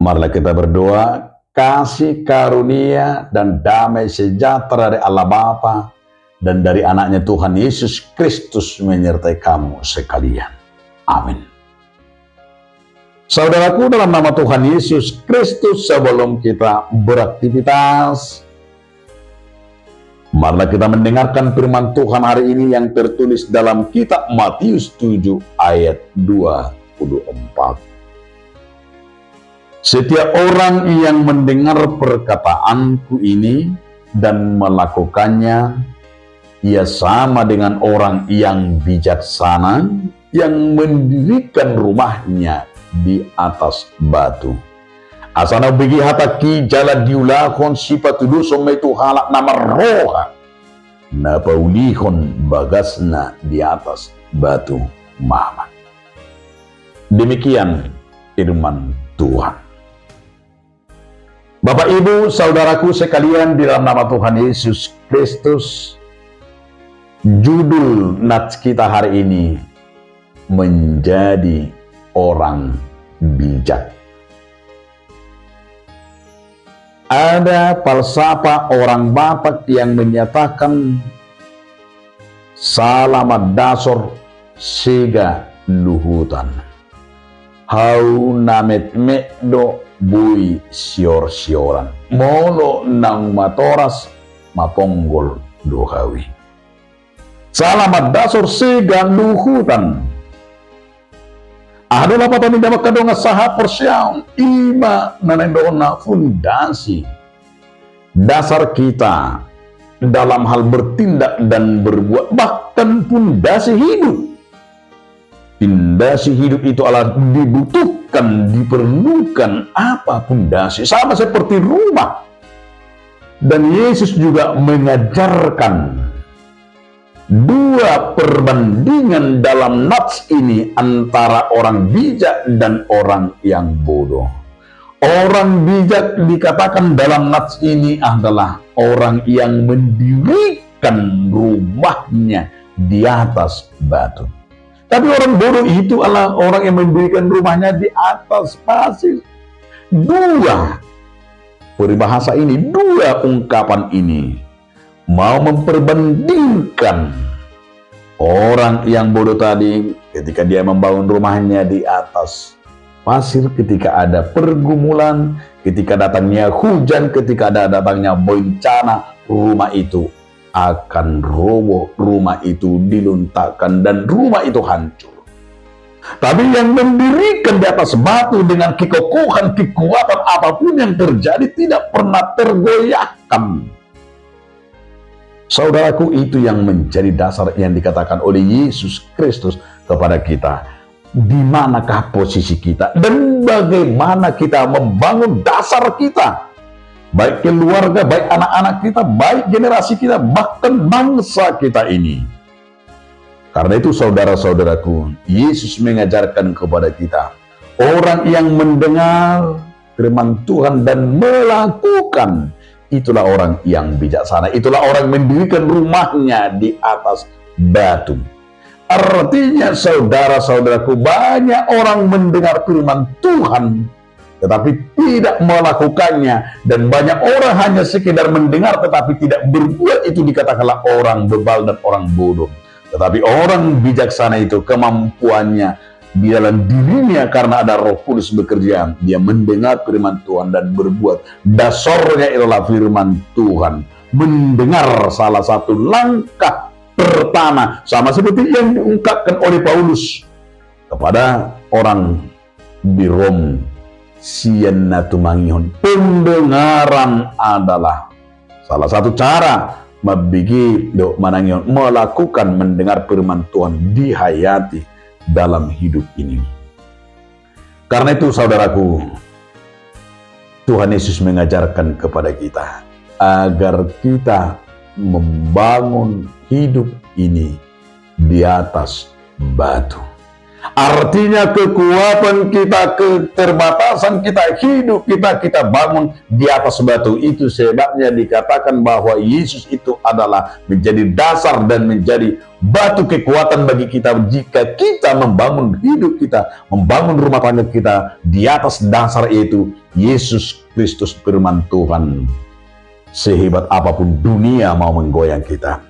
Marilah kita berdoa, kasih karunia dan damai sejahtera dari Allah Bapa dan dari anaknya Tuhan Yesus Kristus menyertai kamu sekalian. Amin. Saudaraku, dalam nama Tuhan Yesus Kristus, sebelum kita beraktivitas, marilah kita mendengarkan firman Tuhan hari ini yang tertulis dalam kitab Matius 7 ayat 24. Setiap orang yang mendengar perkataanku ini dan melakukannya, ia sama dengan orang yang bijaksana yang mendirikan rumahnya di atas batu. Asana bagi hataki jala diulahon sifat dosa metu halak nama roha na paulihon bagasna di atas batu mama. Demikian firman Tuhan. Bapak, Ibu, saudaraku sekalian, di dalam nama Tuhan Yesus Kristus, judul nats kita hari ini menjadi orang bijak. Ada falsafah orang Batak yang menyatakan salamat dasar sega luhutan. Hau namet mekdo bui sior-sioran. Molo nang matoras maponggol dohawi. Salamat dasar sega luhutan. Adalah papaminda makadonga saha persyaun ima nanendona fundasi dasar kita dalam hal bertindak dan berbuat, bahkan fundasi hidup. Fondasi hidup itu adalah dibutuhkan, diperlukan apa fondasi, sama seperti rumah. Dan Yesus juga mengajarkan dua perbandingan dalam nats ini antara orang bijak dan orang yang bodoh. Orang bijak dikatakan dalam nats ini adalah orang yang mendirikan rumahnya di atas batu. Tapi orang bodoh itu adalah orang yang mendirikan rumahnya di atas pasir. Dua peribahasa ini, dua ungkapan ini mau memperbandingkan orang yang bodoh tadi ketika dia membangun rumahnya di atas pasir, ketika ada pergumulan, ketika datangnya hujan, ketika ada datangnya bencana, rumah itu akan roboh, rumah itu diluntakkan dan rumah itu hancur. Tapi yang mendirikan di atas batu dengan kekokohan, kekuatan, apapun yang terjadi tidak pernah tergoyahkan. Saudaraku, itu yang menjadi dasar yang dikatakan oleh Yesus Kristus kepada kita. Di manakah posisi kita dan bagaimana kita membangun dasar kita? Baik keluarga, baik anak-anak kita, baik generasi kita, bahkan bangsa kita ini. Karena itu saudara-saudaraku, Yesus mengajarkan kepada kita, orang yang mendengar firman Tuhan dan melakukan, itulah orang yang bijaksana. Itulah orang yang mendirikan rumahnya di atas batu. Artinya saudara-saudaraku, banyak orang mendengar firman Tuhan tetapi tidak melakukannya, dan banyak orang hanya sekedar mendengar tetapi tidak berbuat. Itu dikatakanlah orang bebal dan orang bodoh. Tetapi orang bijaksana itu kemampuannya di dalam dirinya karena ada Roh Kudus bekerja. Dia mendengar firman Tuhan dan berbuat. Dasarnya ialah firman Tuhan. Mendengar salah satu langkah pertama, sama seperti yang diungkapkan oleh Paulus kepada orang di Rom. Siena tumangihon, pendengaran adalah salah satu cara mabigi do manangihon, melakukan mendengar firman Tuhan dihayati dalam hidup ini. Karena itu saudaraku, Tuhan Yesus mengajarkan kepada kita agar kita membangun hidup ini di atas batu. Artinya kekuatan kita, keterbatasan kita, hidup kita bangun di atas batu. Itu sebabnya dikatakan bahwa Yesus itu adalah menjadi dasar dan menjadi batu kekuatan bagi kita jika kita membangun hidup kita, membangun rumah tangga kita di atas dasar itu Yesus Kristus firman Tuhan. Sehebat apapun dunia mau menggoyang kita,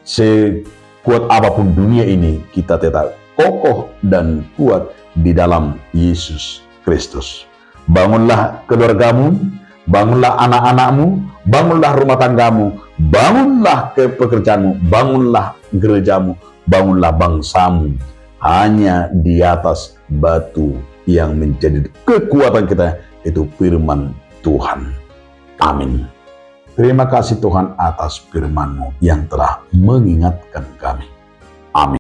sekuat apapun dunia ini, kita tetap kokoh dan kuat di dalam Yesus Kristus. Bangunlah keluargamu, bangunlah anak-anakmu, bangunlah rumah tanggamu, bangunlah pekerjaanmu, bangunlah gerejamu, bangunlah bangsamu. Hanya di atas batu yang menjadi kekuatan kita, itu firman Tuhan. Amin. Terima kasih Tuhan atas firman-Mu yang telah mengingatkan kami. Amin.